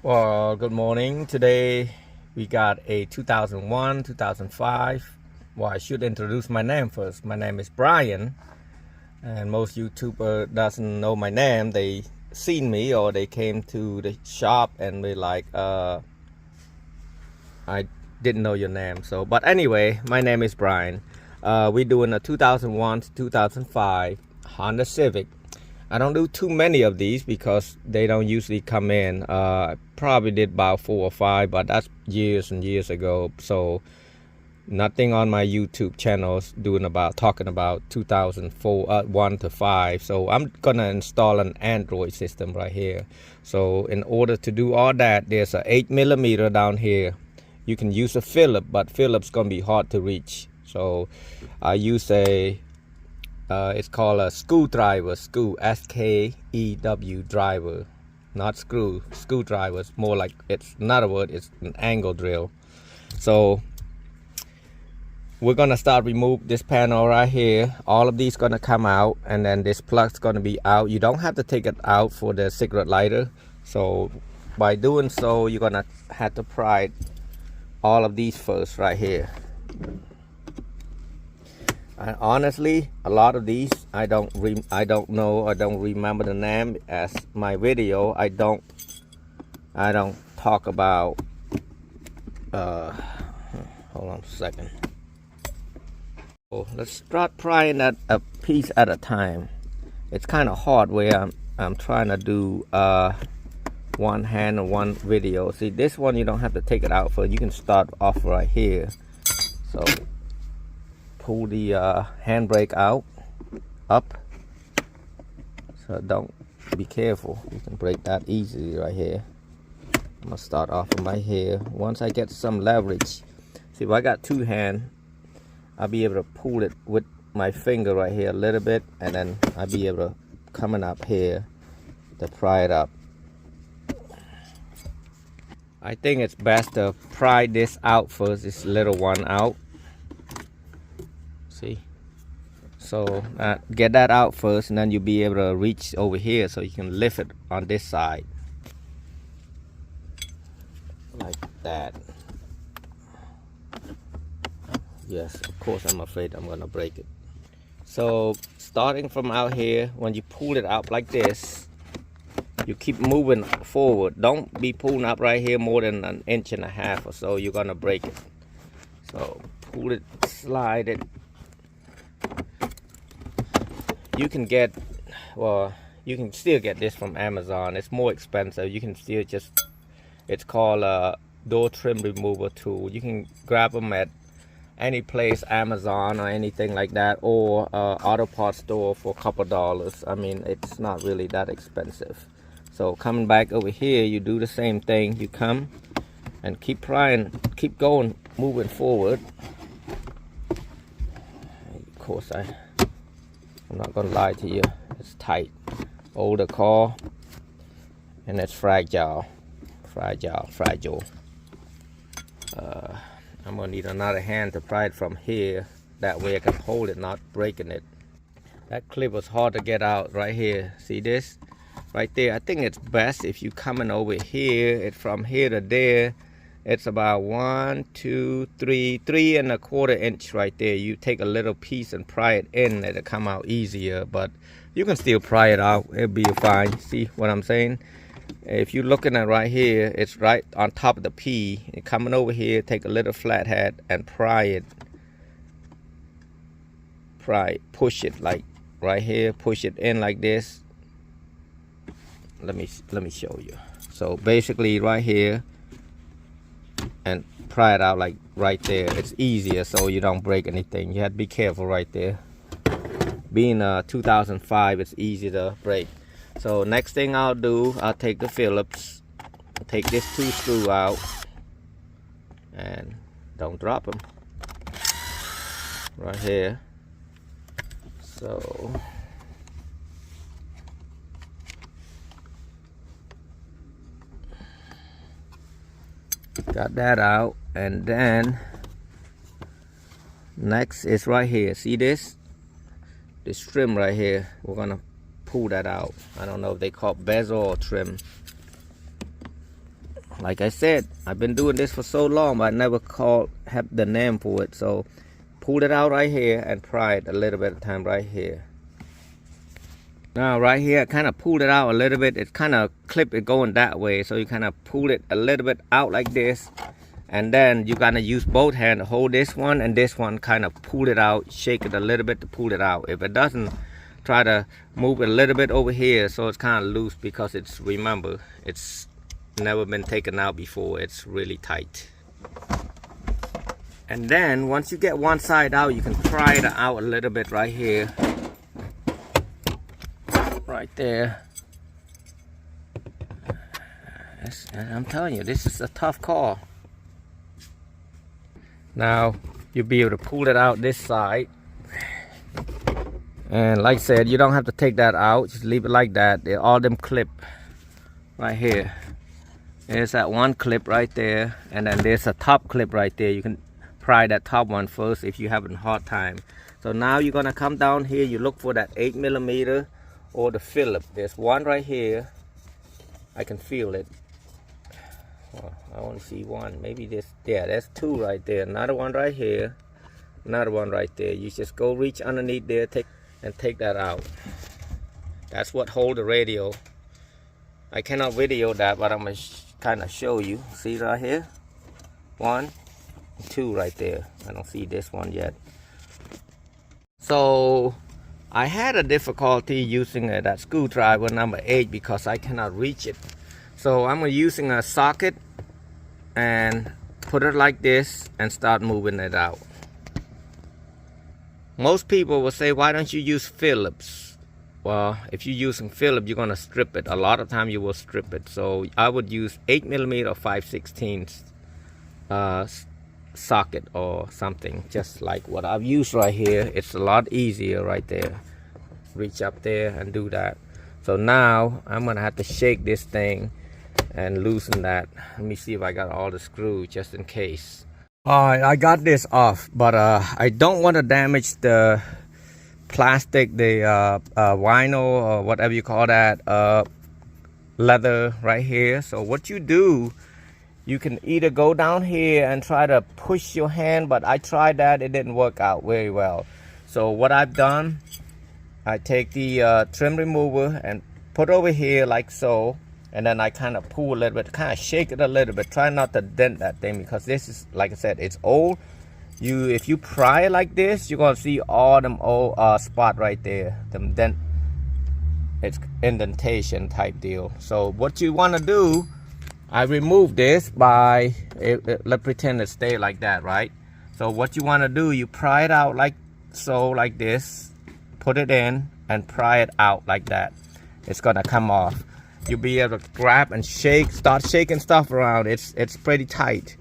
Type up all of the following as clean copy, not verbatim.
Well, good morning. Today we got a 2001, 2005. Well, I should introduce my name first. My name is Brian, and most YouTuber doesn't know my name. They seen me or they came to the shop and they like, I didn't know your name. So, but anyway, my name is Brian. We're doing a 2001 to 2005 Honda Civic. I don't do too many of these because they don't usually come in. I probably did about 4 or 5, but that's years and years ago. So nothing on my YouTube channels talking about 2004 1 to 5. So I'm gonna install an Android system right here. So in order to do all that, there's a 8mm down here. You can use a Phillips, but Phillips gonna be hard to reach. So I use it's called a screwdriver, SKEW driver, not screwdriver. It's more like, it's another word, it's an angle drill. So we're gonna start remove this panel right here. All of these gonna come out, and then this plug's gonna be out. You don't have to take it out for the cigarette lighter. So by doing so, you're gonna have to pry all of these first right here. And honestly, a lot of these I don't know, I don't remember the name. As my video, I don't talk about hold on a second. So let's start prying that a piece at a time. It's kind of hard where I'm trying to do one hand and one video. See, this one you don't have to take it out for. You can start off right here. So pull the handbrake out, up. So don't, be careful. You can break that easily right here. I'm gonna start off from right here. Once I get some leverage, see, if I got two hands, I'll be able to pull it with my finger right here a little bit, and then I'll be able to coming up here to pry it up. I think it's best to pry this out first, this little one out. See, so get that out first, and then you'll be able to reach over here so you can lift it on this side like that. Yes, of course, I'm afraid I'm gonna break it. So starting from out here, when you pull it out like this, you keep moving forward. Don't be pulling up right here more than 1.5 inches or so. You're gonna break it. So pull it, slide it. You can get, well, you can still get this from Amazon. It's more expensive. You can still just, it's called a door trim remover tool. You can grab them at any place, Amazon or anything like that, or auto parts store for a couple dollars. I mean, it's not really that expensive. So coming back over here, you do the same thing. You come and keep prying, keep going, moving forward. Of course, I'm not gonna lie to you, it's tight. Older car, and it's fragile. I'm gonna need another hand to pry it from here. That way I can hold it, not breaking it. That clip was hard to get out right here. See this? Right there. I think it's best if you coming over here. It's from here to there. It's about 1, 2, 3, 3¼ inch right there. You take a little piece and pry it in, it'll come out easier, but you can still pry it out, it'll be fine. See what I'm saying? If you're looking at right here, it's right on top of the P. And coming over here, take a little flathead and pry it. Push it like right here, push it in like this. Let me show you. So basically right here, and pry it out like right there. It's easier so you don't break anything. You have to be careful right there. Being 2005, it's easy to break. So next thing I'll do, I'll take the Phillips, take this 2 screw out, and don't drop them right here. So got that out, and then next is right here. See this trim right here? We're gonna pull that out. I don't know if they call it bezel or trim. like I said, I've been doing this for so long, but I never have the name for it. So pull it out right here and pry it a little bit of time right here. Now right here, I kind of pulled it out a little bit. It kind of clipped it going that way. So you kind of pull it a little bit out like this. And then you're gonna use both hands to hold this one and this one, kind of pull it out, shake it a little bit to pull it out. If it doesn't, try to move it a little bit over here so it's kind of loose, because it's, remember, it's never been taken out before. It's really tight. And then once you get one side out, you can pry it out a little bit right here, right there. And I'm telling you, this is a tough car. Now you'll be able to pull it out this side, and like I said, you don't have to take that out, just leave it like that. They're all them clip right here. There's that one clip right there, and then there's a top clip right there. You can pry that top one first if you're having a hard time. So now you're gonna come down here, you look for that 8mm or the Phillips. There's one right here, I can feel it. Oh, I only see one, maybe this, yeah, that's two right there. Another one right here, another one right there. You just go reach underneath there, take that out. That's what hold the radio. I cannot video that, but I'm gonna kind of show you. See right here, one, two right there. I don't see this one yet. So I had a difficulty using that screwdriver number 8 because I cannot reach it. So I'm using a socket and put it like this and start moving it out. Most people will say, why don't you use Phillips? Well, if you're using Phillips, you're gonna strip it. A lot of time you will strip it. So I would use 8mm or 5/16 socket or something, just like what I've used right here. It's a lot easier right there. Reach up there and do that. So now I'm gonna have to shake this thing and loosen that. Let me see if I got all the screws just in case. Alright, I got this off, but I don't want to damage the plastic, the vinyl or whatever you call that, leather right here. So what you do, you can either go down here and try to push your hand, but I tried that, it didn't work out very well. So what I've done, I take the trim remover and put over here like so, and then I kind of pull a little bit, kind of shake it a little bit. Try not to dent that thing, because this is, like I said, it's old. If you pry it like this, you're gonna see all them old spot right there, them dent. It's indentation type deal. So what you want to do, I remove this by let's pretend it stay like that, right? So what you want to do, you pry it out like so, like this, put it in and pry it out like that. It's gonna come off. You'll be able to grab and shake, start shaking stuff around. It's pretty tight.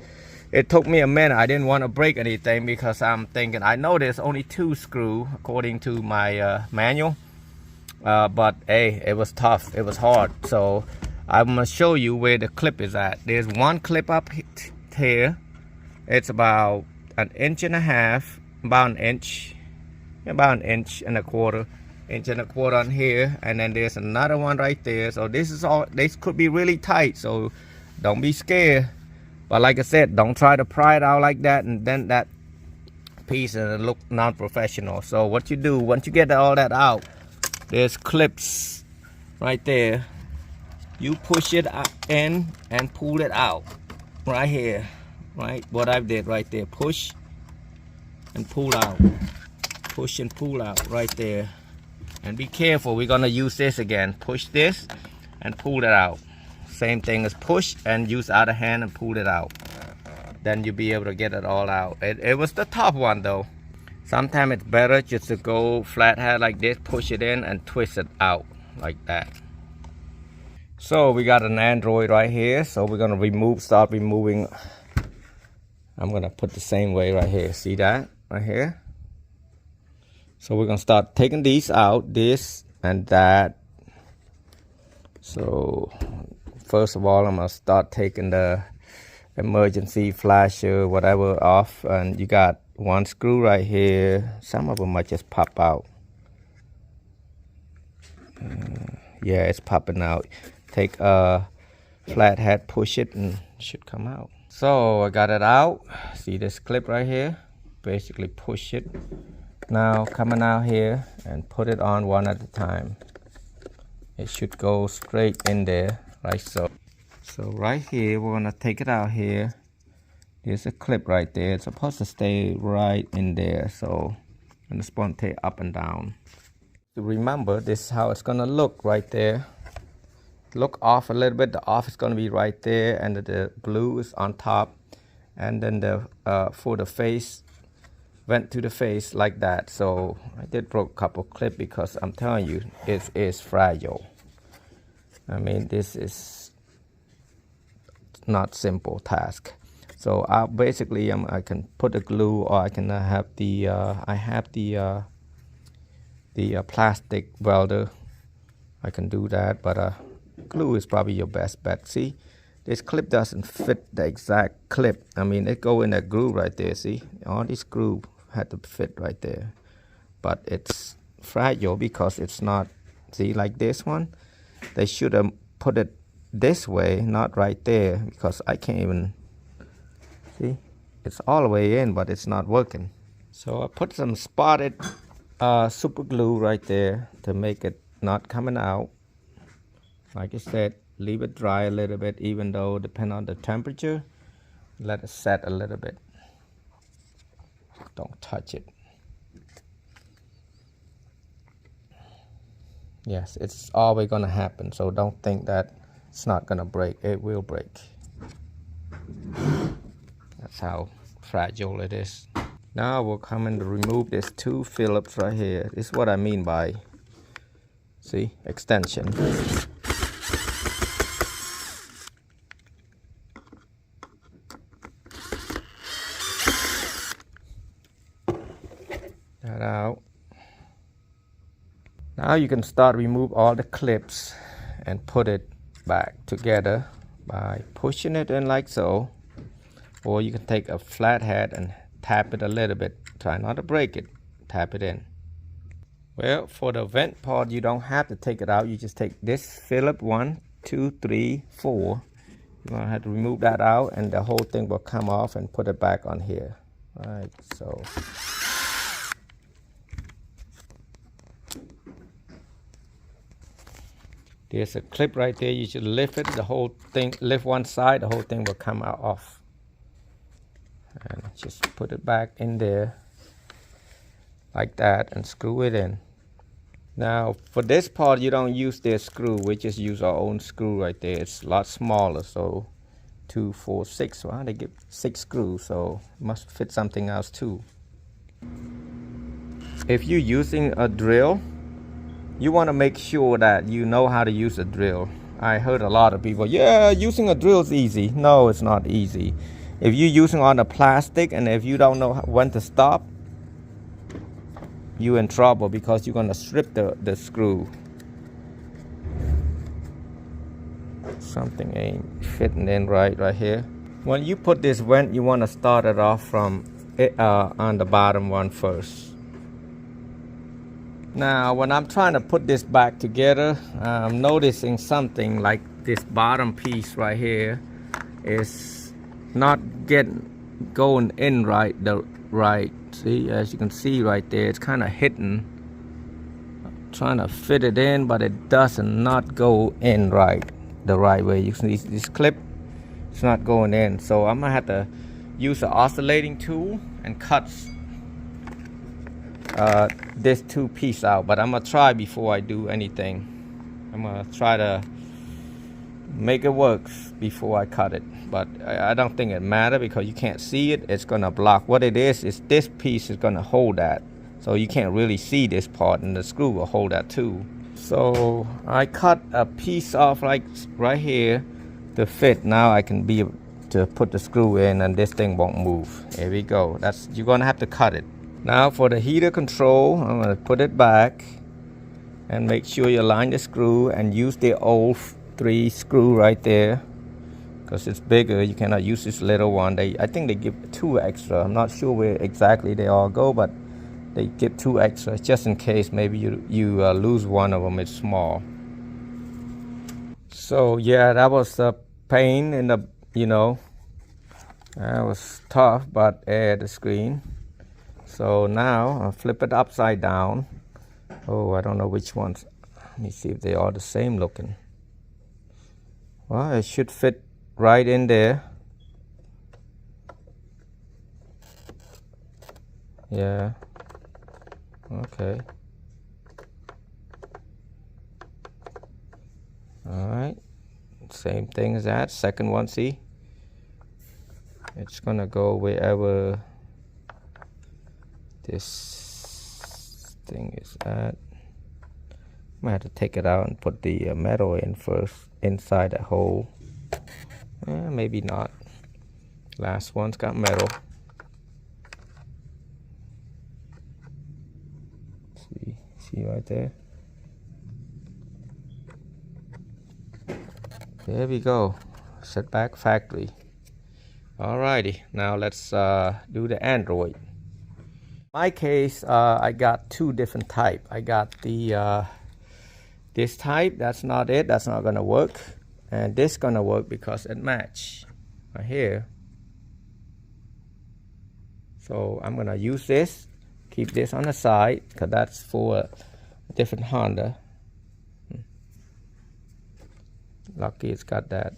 It took me a minute. I didn't want to break anything because I'm thinking, I know there's only 2 screws according to my manual, but hey, it was tough, it was hard. So I'm gonna show you where the clip is at. There's one clip up here. It's about 1.5 inches, about an inch and a quarter on here, and then there's another one right there. So this is all, this could be really tight, so don't be scared. But like I said, don't try to pry it out like that and dent that piece and it look non-professional. So what you do, once you get all that out, there's clips right there. You push it in and pull it out right here, right? What I did right there, push and pull out, push and pull out right there. And be careful, we're gonna use this again. Push this and pull it out. Same thing as push and use other hand and pull it out. Then you'll be able to get it all out. It was the top one though. Sometimes it's better just to go flathead like this, push it in and twist it out like that. So we got an Android right here. So we're gonna start removing. I'm gonna put the same way right here. See that right here? So we're gonna start taking these out, this and that. So first of all, I'm gonna start taking the emergency flasher, whatever, off. And you got one screw right here. Some of them might just pop out. Yeah, it's popping out. Take flathead, push it and it should come out. So I got it out. See this clip right here? Basically push it. Now coming out here and put it on one at a time. It should go straight in there, like so. So right here, we're gonna take it out here. There's a clip right there. It's supposed to stay right in there. So I'm just gonna take up and down. To remember, this is how it's gonna look right there. Look off a little bit. The off is gonna be right there, and the blue is on top. And then the for the face, went to the face like that. So I did broke a couple clips because I'm telling you, it is fragile. I mean, this is not simple task. So basically I can put the glue, or I can have the plastic welder. I can do that, but glue is probably your best bet. See, this clip doesn't fit the exact clip. I mean, it go in that groove right there. See, all these groove had to fit right there, but it's fragile because it's not. See, like this one, they should have put it this way, not right there, because I can't even see. It's all the way in, but it's not working. So I put some spotted super glue right there to make it not coming out. Like I said, leave it dry a little bit, even though depend on the temperature. Let it set a little bit. Don't touch it. Yes, it's always gonna happen, so don't think that it's not gonna break. It will break. That's how fragile it is. Now we'll come and remove these two Phillips right here. This is what I mean by, see, extension. That out. Now you can start remove all the clips and put it back together by pushing it in like so. Or you can take a flathead and tap it a little bit. Try not to break it. Tap it in. Well, for the vent part, you don't have to take it out. You just take this Phillip 1, 2, 3, 4. You're gonna have to remove that out, and the whole thing will come off, and put it back on here. Right, so. There's a clip right there. You should lift it. The whole thing, lift one side, the whole thing will come out off. And just put it back in there like that and screw it in. Now for this part, you don't use this screw. We just use our own screw right there. It's a lot smaller, so 2, 4, 6. Well, they give 6 screws, so it must fit something else too. If you're using a drill, you want to make sure that you know how to use a drill. I heard a lot of people, yeah, using a drill is easy. No, it's not easy. If you're using on a plastic, and if you don't know when to stop, you're in trouble, because you're going to strip the screw. Something ain't fitting in right here. When you put this vent, you want to start it off from on the bottom one first. Now when I'm trying to put this back together, I'm noticing something like this bottom piece right here is not going in right. See, as you can see right there, it's kind of hidden. I'm trying to fit it in, but it does not go in the right way. You can see this clip, it's not going in. So I'm gonna have to use the oscillating tool and cut this 2 piece out, but I'm gonna try before I do anything. I'm gonna try to make it work before I cut it, but I don't think it matters, because you can't see it. It's gonna block. What it is this piece is gonna hold that, so you can't really see this part, and the screw will hold that too. So I cut a piece off like right here to fit. Now I can be able to put the screw in, and this thing won't move. Here we go. You're gonna have to cut it. Now for the heater control, I'm going to put it back and make sure you align the screw, and use the old 3 screw right there, because it's bigger. You cannot use this little one. I think they give 2 extra. I'm not sure where exactly they all go, but they give 2 extra just in case maybe you lose one of them. It's small. So yeah, that was pain in the, that was tough, but the screen. So now I'll flip it upside down. Oh, I don't know which ones. Let me see if they are the same looking. Well, it should fit right in there. Yeah. Okay. Alright. Same thing as that. Second one, see? It's gonna go wherever this thing is at. I'm gonna have to take it out and put the metal in first inside the hole. Maybe not. Last one's got metal. See right there? There we go. Set back factory. Alrighty, now let's do the Android. In my case, I got two different type. I got the this type. That's not it. That's not gonna work. And this gonna work because it match right here. So I'm gonna use this. Keep this on the side because that's for a different Honda. Lucky it's got that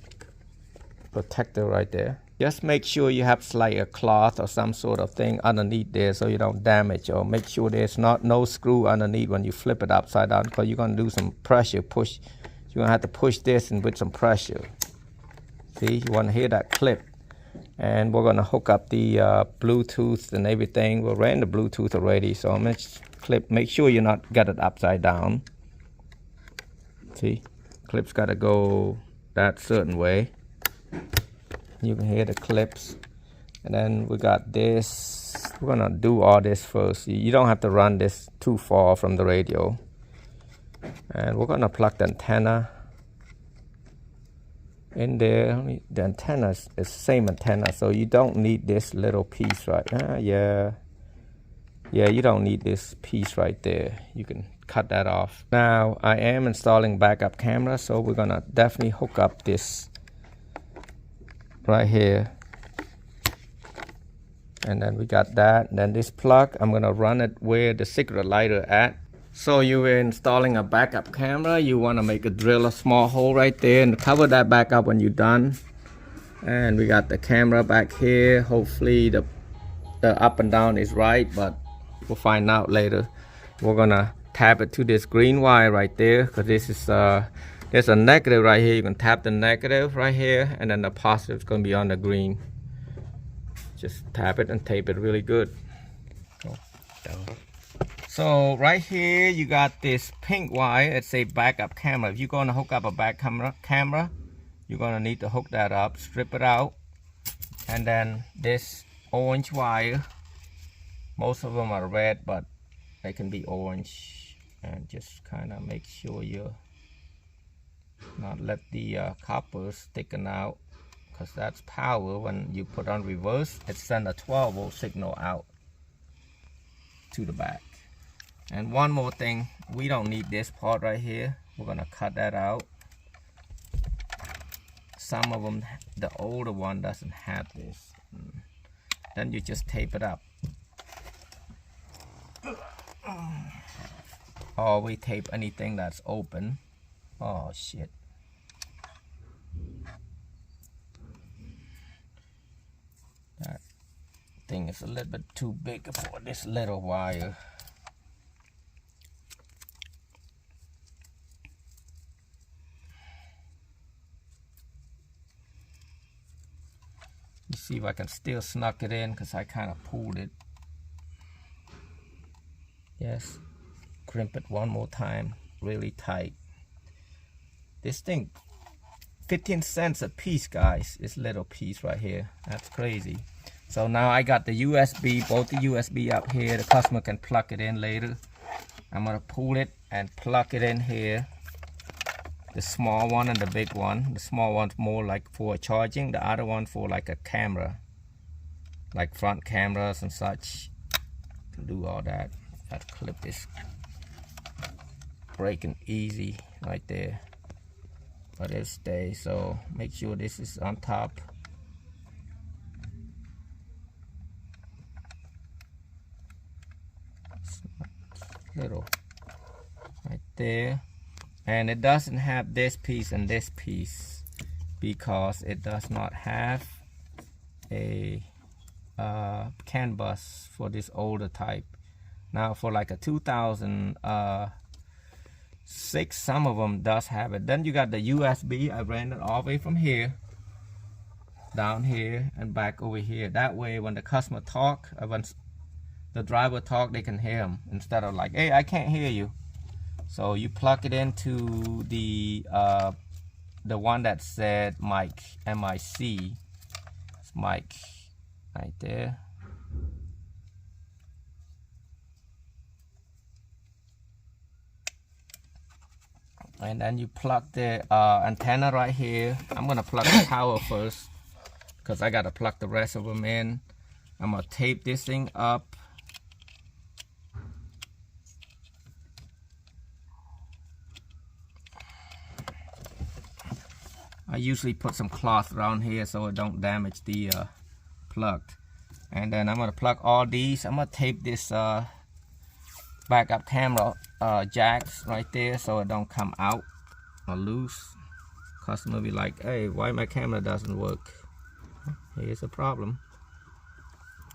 protector right there. Just make sure you have like a cloth or some sort of thing underneath there so you don't damage, or make sure there's no screw underneath when you flip it upside down, because you're gonna do some pressure push. You're gonna have to push this and with some pressure. See, you wanna hear that clip. And we're gonna hook up the Bluetooth and everything. We ran the Bluetooth already, so I'm gonna make sure you're not got it upside down. See, clip's gotta go that certain way. You can hear the clips. And then we got this. We're gonna do all this first. You don't have to run this too far from the radio. And we're gonna plug the antenna in there. The antenna is the same antenna, so you don't need this little piece right yeah, you don't need this piece right there. You can cut that off. Now I am installing backup camera, so we're gonna definitely hook up this right here, and then we got that. And then this plug, I'm gonna run it where the cigarette lighter at. So you're installing a backup camera, you want to drill a small hole right there and cover that back up when you're done. And we got the camera back here. Hopefully the up and down is right, but we'll find out later. We're gonna tap it to this green wire right there, because this is there's a negative right here. You can tap the negative right here, and then the positive is gonna be on the green. Just tap it and tape it really good. So right here you got this pink wire. It's a backup camera. If you're gonna hook up a back camera, you're gonna need to hook that up, strip it out. And then this orange wire, most of them are red, but they can be orange. And just kind of make sure you not let the copper sticking out, because that's power. When you put on reverse, it sends a 12-volt signal out to the back. And one more thing, we don't need this part right here. We're gonna cut that out. Some of them, the older one doesn't have this. Then you just tape it up. Or we tape anything that's open. Oh shit. That thing is a little bit too big for this little wire. Let's see if I can still snuck it in, because I kind of pulled it. Yes, crimp it one more time, really tight. This thing, 15 cents a piece, guys. This little piece right here, that's crazy. So now I got the USB, both the USB up here. The customer can plug it in later. I'm gonna pull it and plug it in here. The small one and the big one. The small one's more like for charging. The other one for like a camera, like front cameras and such. Can do all that. That clip is breaking easy right there. but it'll stay. So make sure this is on top. Little right there, and it doesn't have this piece and this piece because it does not have a CAN bus for this older type. Now for like a 2006, some of them does have it. Then you got the USB. I ran it all the way from here down here and back over here. That way when the customer talk, when the driver talk, they can hear him instead of like, hey, I can't hear you. So you plug it into the one that said mic, M-I-C. It's mic right there. And then you plug the antenna right here. I'm gonna plug the power first because I gotta plug the rest of them in. I'm gonna tape this thing up. I usually put some cloth around here so it don't damage the plug. And then I'm gonna plug all these. I'm gonna tape this backup camera jacks right there so it don't come out or loose. Customer be like, hey, why my camera doesn't work? Here's a problem.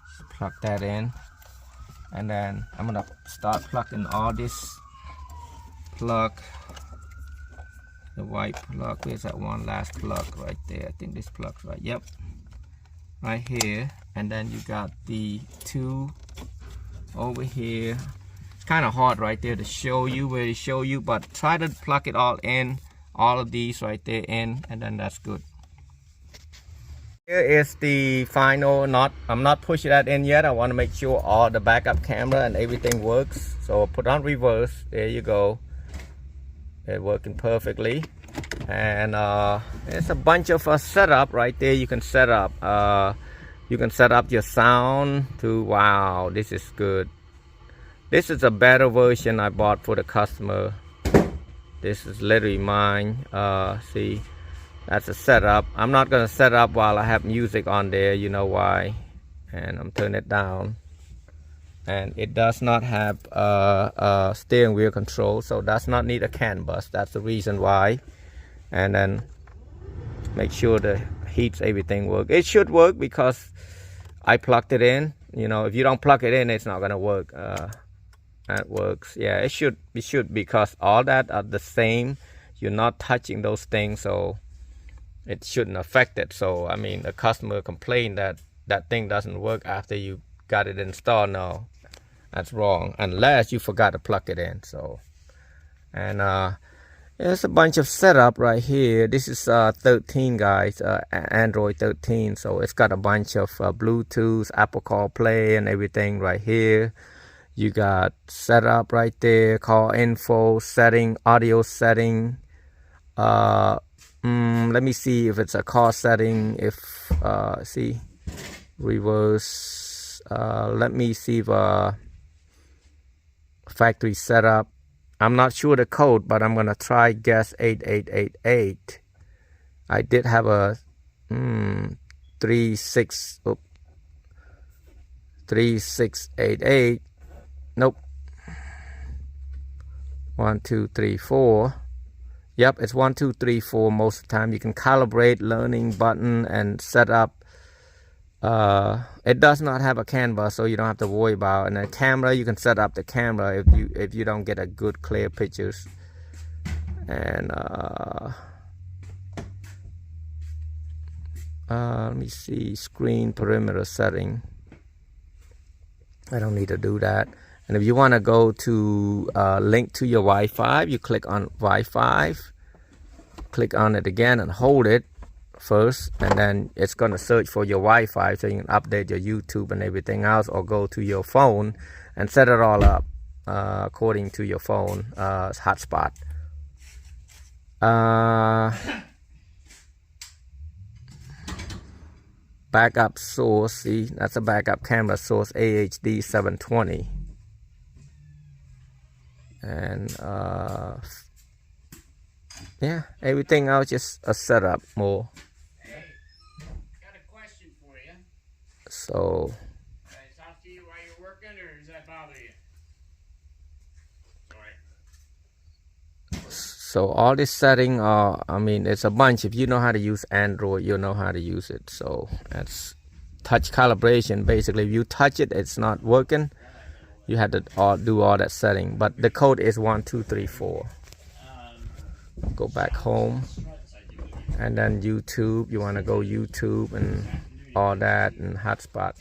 Just plug that in, and then I'm gonna start plugging all this. Plug the white plug. Where's that one last plug right there? I think this plug's right. Yep, right here. And then you got the two over here. It's kind of hard right there to show you where to show you, but try to plug it all in, all of these right there in, and then that's good. Here is the final knot. I'm not pushing that in yet. I want to make sure all the backup camera and everything works. So put on reverse. There you go. It's working perfectly. And there's a bunch of setup right there. You can set up. You can set up your sound to, wow, this is good. This is a better version I bought for the customer. This is literally mine. See, that's a setup. I'm not gonna set up while I have music on there. You know why? And I'm turning it down. And it does not have steering wheel control, so does not need a CAN bus. That's the reason why. And then make sure the heats, everything work. It should work because I plugged it in. You know, if you don't plug it in, it's not gonna work. That works. Yeah, it should because all that are the same. You're not touching those things, so it shouldn't affect it. So I mean, the customer complained that that thing doesn't work after you got it installed. No, that's wrong, unless you forgot to plug it in. So, and there's a bunch of setup right here. This is 13, guys, Android 13. So it's got a bunch of Bluetooth, Apple CarPlay, and everything right here. You got setup right there, call info, setting, audio setting. Let me see if it's a car setting. If see, reverse. Let me see if factory setup. I'm not sure the code, but I'm gonna try guess 8888. I did have a 3688. Nope. 1 2 3 4. Yep, it's 1 2 3 4 most of the time. You can calibrate, learning button, and set up. It does not have a CAN bus, so you don't have to worry about. And the camera, you can set up the camera if you don't get a good clear pictures. And let me see, screen perimeter setting. I don't need to do that. And if you want to go to link to your Wi-Fi, you click on Wi-Fi, click on it again and hold it first, and then it's going to search for your Wi-Fi so you can update your YouTube and everything else, or go to your phone and set it all up according to your phone hotspot. Backup source, see, that's a backup camera source, AHD 720. And Yeah, everything else just a setup more. Hey, got a question for you. So. Can I talk to you while you're working, or does that bother you? So all this setting, I mean, it's a bunch. If you know how to use Android, you know how to use it. So that's touch calibration. Basically, if you touch it, it's not working. You had to do all that setting. But the code is 1234. Go back home, and then YouTube. You want to go YouTube and all that, and hotspot.